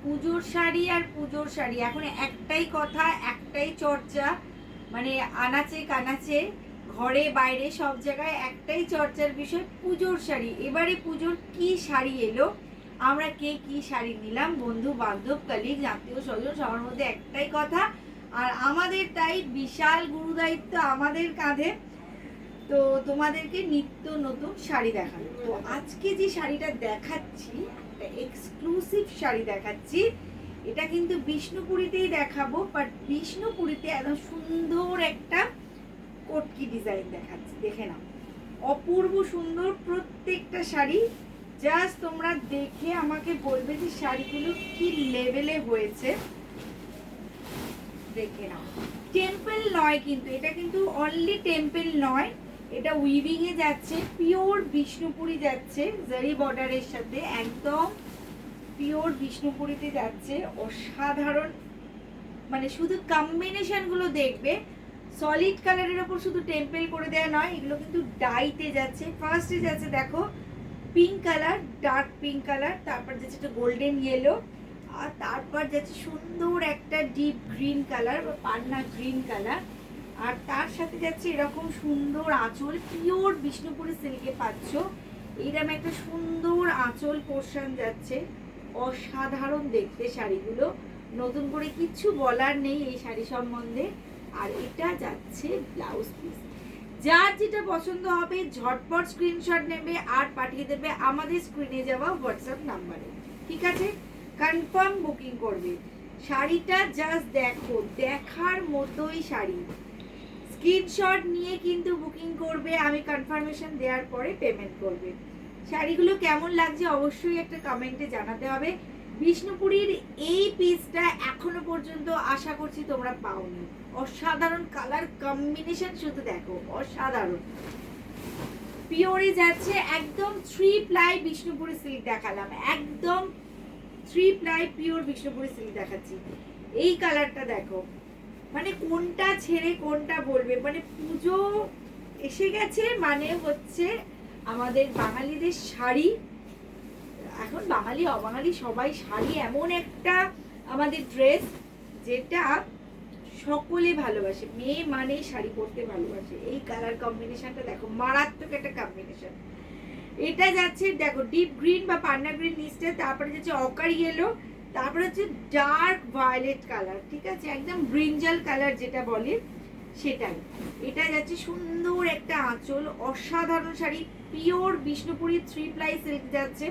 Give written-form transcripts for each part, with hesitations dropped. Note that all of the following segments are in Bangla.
পুজোর শাড়ি আর পুজোর শাড়ি এখন একটাই কথা, একটাই চর্চা, মানে আনাচে কানাচে ঘরে বাইরে সব জায়গায় একটাই চর্চার বিষয় পুজোর শাড়ি। এবারে পুজোর কি শাড়ি এলো, আমরা কে কি শাড়ি নিলাম, বন্ধু বান্ধব কলিগ আত্মীয় স্বজন সবার মধ্যে একটাই কথা। আর আমাদের তাই বিশাল গুরুদায়িত্ব আমাদের কাঁধে, তো তোমাদেরকে নিত্য নতুন শাড়ি দেখানো। তো আজকে যে শাড়িটা দেখাচ্ছি একটা এক্সক্লুসিভ শাড়ি দেখাচ্ছি। এটা কিন্তু বিষ্ণুপুরীতেই দেখাবো, বাট বিষ্ণুপুরীতে একদম সুন্দর একটা কটকি ডিজাইন দেখাচ্ছি, দেখে নাও। অপূর্ব সুন্দর প্রত্যেকটা শাড়ি। জাস্ট তোমরা দেখে আমাকে বলবে যে শাড়িগুলো কি লেভেলে হয়েছে, দেখে নাও। টেম্পল নয় কিন্তু এটা, কিন্তু অনলি টেম্পল নয়, এটা উইভিং এ যাচ্ছে, পিওর বিষ্ণুপুরি যাচ্ছে জারি বর্ডারের সাথে, একদম পিওর বিষ্ণুপুরিতে যাচ্ছে। অসাধারণ, মানে শুধু কম্বিনেশন গুলো দেখবে, সলিড কালারের ওপর শুধু টেম্পল করে দেওয়া নয়, এগুলো কিন্তু ডাইতে যাচ্ছে। ফার্স্টে যাচ্ছে দেখো pink colour, dark pink colour, তারপর যাচ্ছে একটা গোল্ডেন ইয়েলো, আর তারপর যাচ্ছে সুন্দর একটা ডিপ গ্রিন কালার বা পান্না গ্রিন কালার, আর তার সাথে যাচ্ছে এরকম সুন্দর আঁচল, পিওর বিষ্ণুপুরি সিল্কে পাচ্ছ। এইরকম একটা সুন্দর আঁচল পোর্শন যাচ্ছে, অসাধারণ দেখতে শাড়িগুলো, নতুন করে কিচ্ছু বলার নেই এই শাড়ি সম্বন্ধে। আর এটা যাচ্ছে ব্লাউজ পিস। যার যেটা পছন্দ হবে ঝটপট স্ক্রিনশট নেবে আর পাঠিয়ে দেবে আমাদের স্ক্রিনে যাওয়া হোয়াটসঅ্যাপ নাম্বারে, ঠিক আছে? কনফার্ম বুকিং করবে। শাড়িটা জাস্ট দেখো, দেখার মতোই শাড়ি। স্ক্রিনশট নিয়ে কিন্তু বুকিং করবে, আমি কনফার্মেশন দেওয়ার পরে পেমেন্ট করবে। শাড়িগুলো কেমন লাগছে অবশ্যই একটা কমেন্টে জানাতে হবে। বিষ্ণুপুরীর এই পিসটা এখনো পর্যন্ত আশা করছি তোমরা পাওনি। অসাধারণ কালার কম্বিনেশন, শুধু দেখো অসাধারণ। পিওরে যাচ্ছে, একদম 3 প্লাই বিষ্ণুপুরি সিল্ক দেখালাম, একদম 3 প্লাই পিওর বিষ্ণুপুরি সিল্ক দেখাচ্ছি। এই কালারটা দেখো, মানে কোনটা ছেড়ে কোনটা বলবে, মানে পুজো এসে গেছে মানে হচ্ছে আমাদের বাঙালিদের শাড়ি, এখন বাঙালি অবাঙালি সবাই শাড়ি এমন একটা আমাদের ড্রেস যেটা সকলে ভালোবাসে, মেয়ে মানে শাড়ি পরতে ভালোবাসে। এই কালার কম্বিনেশনটা দেখো, মারাত্মক একটা কম্বিনেশন। এটা যাচ্ছে দেখো ডিপ গ্রিন বা পান্না গ্রিন নিচটা, তারপরে যাচ্ছে অকার ইয়েলো, তারপরে হচ্ছে ডার্ক ভায়োলেট কালার, ঠিক আছে, একদম ব্রিঞ্জাল কালার যেটা বলে সেটাই। এটা যাচ্ছে সুন্দর একটা আঁচল, অসাধারণ sari, pure Bishnupuri 3 ply silk যাচ্ছে।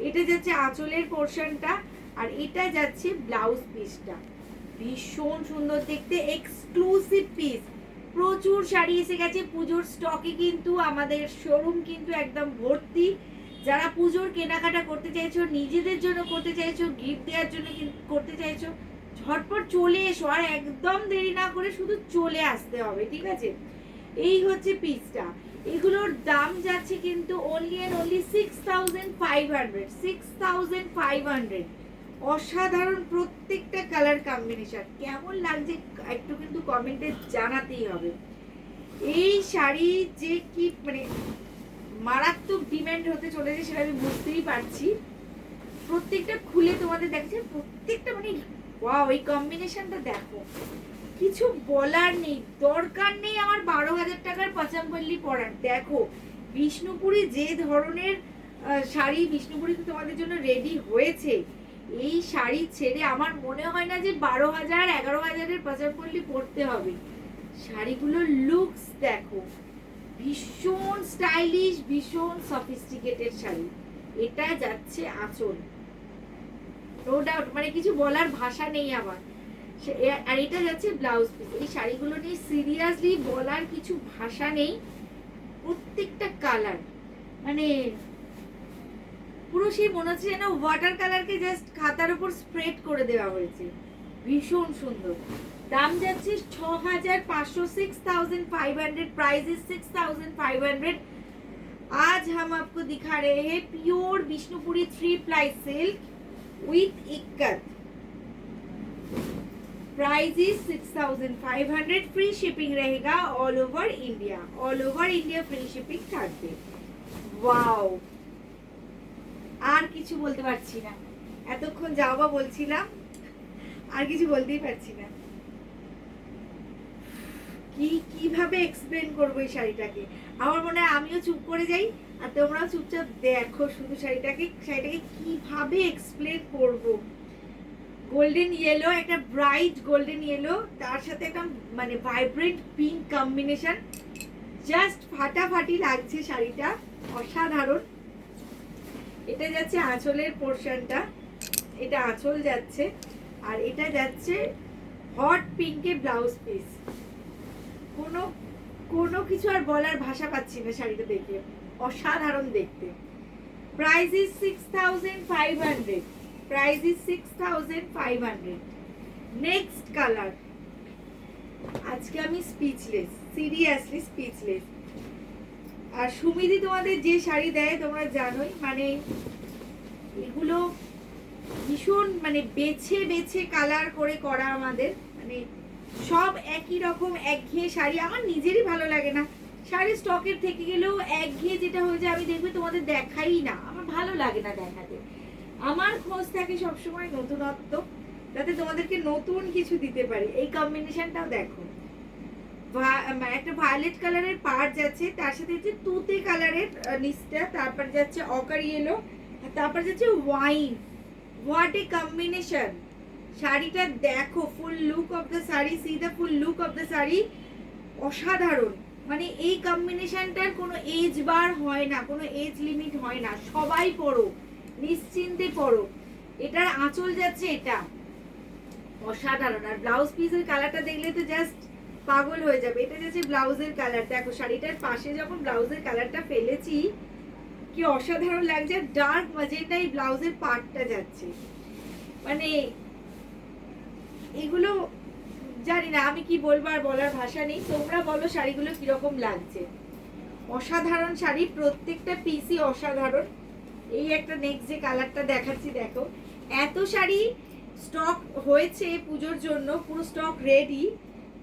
এটা যাচ্ছে আঁচলের পোর্শনটা, আর এটা যাচ্ছে ব্লাউজ পিসটা। ভীষণ সুন্দর দেখতে, এক্সক্লুসিভ পিস। প্রচুর শাড়ি এসে গেছে পুজোর স্টকে, কিন্তু আমাদের শোরুম কিন্তু একদম ভর্তি। যারা পুজোর কেনাকাটা করতে চাইছো, নিজেদের জন্য করতে চাইছো, গিফট দেওয়ার জন্য করতে চাইছো, ঝটপট চলে এসো, আর একদম দেরি না করে শুধু চলে আসতে হবে, ঠিক আছে? এই হচ্ছে পিসটা। এগুলোর দাম যাচ্ছে কিন্তু অনলি এন্ড অনলি 6500, 6500। অসাধারণ প্রত্যেকটা কালার কম্বিনেশন। কেমন লাগছে একটু কিন্তু কমেন্টে জানাতেই হবে। এই শাড়ি যে কি মানে মারাত্মক ডিমান্ড হতে চলেছে সেটা আমি বুঝতেই পারছি। প্রত্যেকটা খুলে তোমাদের দেখছে, প্রত্যেকটা মানে ওয়াও, এই কম্বিনেশনটা দেখো, কিছু বলার নেই, দরকার নেই আমার 12,000 টাকার পাচামপল্লি পরার। দেখো বিষ্ণুপুরি যে ধরনের শাড়ি বিষ্ণুপুরিতে তোমাদের জন্য রেডি হয়েছে, এই শাড়ি ছেড়ে আমার মনে হয় না যে 12,000 11,000-এর পাচারপল্লি পরতে হবে। শাড়িগুলোর লুকস দেখো, ভীষণ স্টাইলিশ, ভীষণ সফিস্টিকেটেড শাড়ি। এটা যাচ্ছে আঁচল, নো ডাউট, মানে কিছু বলার ভাষা নেই আমার। আর এটা যাচ্ছে ব্লাউজ পিস। এই শাড়িগুলো নিয়ে সিরিয়াসলি বলার কিছু ভাষা নেই। প্রত্যেকটা কালার মানে পুরো সেই মনে হচ্ছে যেন ওয়াটার কালারকে জাস্ট খাতার উপর স্প্রেড করে দেওয়া হয়েছে। ভীষণ সুন্দর। দাম যাচ্ছে 6,500, 6,500, प्राइस इज 6,500। आज हम आपको दिखा रहे हैं pure Vishnupuri 3 ply silk with ikat. Price is 6,500। Free shipping रहेगा all over India, all over India free shipping থাকবে। ওয়াও, আর কিছু বলতে পারছি না। এতক্ষণ যাও বা বলছিলাম, আর কিছু বলতেই পারছি না। কিভাবে এক্সপ্লেন করবো এই শাড়িটাকে? আমার মনে হয় আমিও চুপ করে যাই আর তোমরাও চুপচাপ দেখো শুধু শাড়িটাকে কিভাবে এক্সপ্লেন করব। গোল্ডেন ইয়েলো, একটা ব্রাইট গোল্ডেন ইয়েলো, তার সাথে একটা মানে ভাইব্রেন্ট পিঙ্ক কম্বিনেশন, জাস্ট ফাটাফাটি লাগছে শাড়িটা, অসাধারণ। এটা যাচ্ছে আঁচলের পোর্শনটা, এটা আঁচল যাচ্ছে, আর এটা যাচ্ছে হট পিঙ্কে ব্লাউজ পিস। কোনো কোনো কিছু আর বলার ভাষা পাচ্ছি না, শাড়িটা দেখে অসাধারণ দেখতে। Price is 6500, price is 6500। Next colour, আজকে আমি স্পিচলেস, সিরিয়াসলি স্পিচলেস। আর সুমিদি তোমাদের যে শাড়ি দেয় তোমরা জানোই, মানে এগুলো ভীষণ মানে বেছে বেছে কালার করে করা আমাদের, মানে সব একই রকম একঘেয়ে শাড়ি আমার নিজেরই ভালো লাগে না। শাড়ি স্টকের থেকে গেলেও একঘেয়ে যেটা হয়ে যায়, আমি দেখবে তোমাদের দেখাই না, আমার ভালো লাগে না দেখাতে। আমার খোঁজ থাকে সবসময় নতুনত্ব, যাতে তোমাদেরকে নতুন কিছু দিতে পারি। এই কম্বিনেশনটাও দেখো, একটা ভায়োলেট কালারের পাড় যাচ্ছে, তার সাথে হচ্ছে তুতে কালারের নিচটা, তারপর যাচ্ছে অকার ইয়েলো, তারপর যাচ্ছে ওয়াইন। What a combination! শাড়িটা দেখো, ফুল look of the sari, C the full look of the sari, অসাধারণ। মানে এই কম্বিনেশনটার কোনো এজ বার হয় না, কোনো এজ লিমিট হয় না, সবাই পরো, নিশ্চিন্তে পরো। এটার আঁচল যাচ্ছে, এটা অসাধারণ। আর ব্লাউজ পিসের কালারটা দেখলে তো জাস্ট পাগল হয়ে যাবে। এটা যাচ্ছে ব্লাউজের কালার, দেখো শাড়িটার পাশে যখন ব্লাউজের কালারটা ফেলেছি কি অসাধারণ লাগছে। ডার্ক ম্যাজেন্টাই ব্লাউজের পার্টটা যাচ্ছে, মানে এগুলো জানি না আমি কি বলবো, আর বলার ভাষা নেই। তোমরা বলো শাড়িগুলো কিরকম লাগছে। অসাধারণ শাড়ি, প্রত্যেকটা পিসই অসাধারণ। এই একটা নেক্সট যে কালারটা দেখাচ্ছি দেখো, এত শাড়ি স্টক হয়েছে পুজোর জন্য, পুরো স্টক রেডি।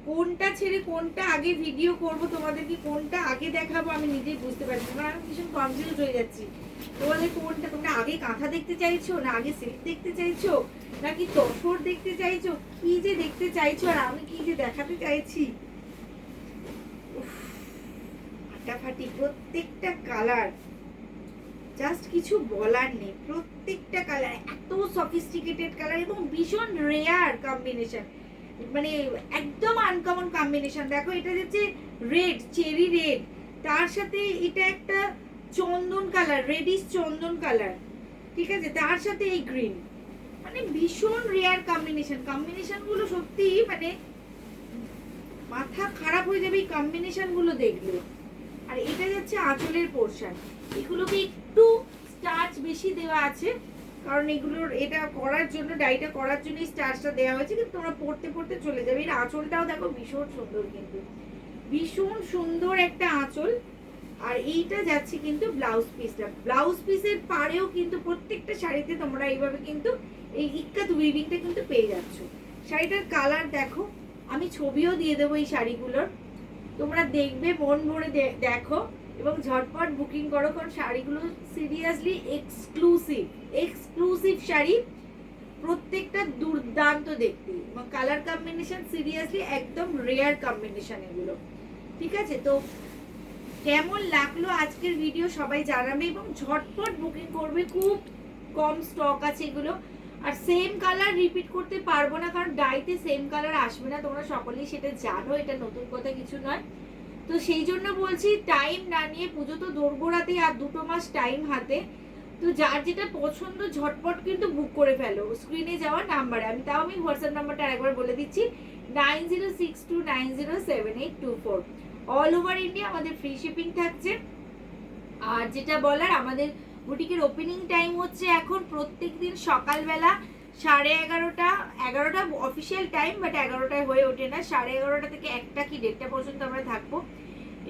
কোনটা ছেড়ে কোনটা আগে ভিডিও করব, তোমাদেরকে কোনটা আগে দেখাবো আমি নিজেই বুঝতে পারছি না, আমি ভীষণ কনফিউজ হয়ে যাচ্ছি। তোমাদের কোনটা, তোমরা আগে কাঁথা দেখতে চাইছো, না আগে সিল্ক দেখতে চাইছো, নাকি তসর দেখতে চাইছো, কি যে দেখতে চাইছো, আর আমি কি যে দেখাতে চাইছি। ফাটাফাটি প্রত্যেকটা কালার, জাস্ট কিছু বলার নেই। প্রত্যেকটা কালার এত সফিস্টিকেটেড কালার এবং ভীষণ রেয়ার কম্বিনেশন, মানে একদম আনকমন কম্বিনেশন। দেখো এটা হচ্ছে রেড, চেরি রেড, তার সাথে এটা একটা চন্দন কালার, রেডিশ চন্দন কালার, ঠিক আছে, তার সাথে এই গ্রিন, মানে ভীষণ রেয়ার কম্বিনেশন। কম্বিনেশন গুলো সত্যি মানে মাথা খারাপ হয়ে যাবে এই কম্বিনেশন গুলো দেখলে। আর এটা যাচ্ছে আঁচলের পোর্শন, এগুলোকে একটু স্টার্চ বেশি দেওয়া আছে, কারণ এগুলোর এটা করার জন্য, ডাইটা করার জন্য স্টার্চটা দেওয়া হয়েছে, কিন্তু তোমরা পড়তে পড়তে চলে যাবে। এর আঁচলটাও দেখো ভীষণ সুন্দর, কিন্তু ভীষণ সুন্দর একটা আঁচল। আর এইটা যাচ্ছে কিন্তু ব্লাউজ পিসটা, ব্লাউজ পিসের পাড়েও কিন্তু প্রত্যেকটা শাড়িতে তোমরা এইভাবে কিন্তু এই ইক্কাত উইভিংটা কিন্তু পেয়ে যাচ্ছ। শাড়িটার কালার দেখো, আমি ছবিও দিয়ে দেবো এই শাড়িগুলোর, তোমরা দেখবে মন ভরে দেখো এবং ঝটপট বুকিং করো, কারণ শাড়িগুলো সিরিয়াসলি এক্সক্লুসিভ, এক্সক্লুসিভ শাড়ি, প্রত্যেকটা দুর্দান্ত দেখতে, এবং কালার কম্বিনেশন সিরিয়াসলি একদম রেয়ার কম্বিনেশন এগুলো, ঠিক আছে। তো কেমন লাগলো আজকের ভিডিও সবাই জানাবে এবং ঝটপট বুকিং করবে, খুব কম স্টক আছে এগুলো। আর সেম কালার রিপিট করতে পারবো না, কারণ ডাইতে সেম কালার আসবে না, তোমরা সকলেই সেটা জানো, এটা নতুন কথা কিছু নয়। তো সেই জন্য বলছি টাইম না নিয়ে, পুজো তো দোরগোড়াতে আর 2 মাস টাইম হাতে, তো যার যেটা পছন্দ ঝটপট কিন্তু বুক করে ফেলো স্ক্রিনে যাওয়া নাম্বারে। আমি হোয়াটসঅ্যাপ নাম্বারটা আরেকবার বলে দিচ্ছি, 9062907824। অল ওভার ইন্ডিয়া আমাদের ফ্রি শিপিং থাকছে। আর যেটা বলার, আমাদের বুটিকের ওপেনিং টাইম হচ্ছে এখন প্রত্যেক দিন সকালবেলা 11:30 অফিসিয়াল টাইম, বাট 11টায় হয়ে ওঠে না, 11:30 থেকে 1টা কি 1:30 পর্যন্ত আমরা থাকবো,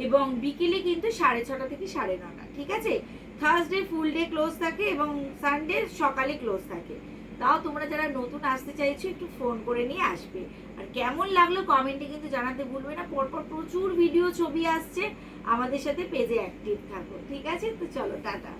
এবং বিকেলে কিন্তু 6:30 থেকে 9:30, ঠিক আছে। থার্সডে ফুল ডে ক্লোজ থাকে এবং সানডে সকালে ক্লোজ থাকে। তাও তোমরা যারা নতুন আসতে চাইছো একটু ফোন করে নিয়ে আসবে। আর কেমন লাগলো কমেন্টে কিন্তু জানাতে ভুলবে না। পরপর প্রচুর ভিডিও ছবি আসছে, আমাদের সাথে পেজে অ্যাক্টিভ থাকো, ঠিক আছে। তো চলো টাটা।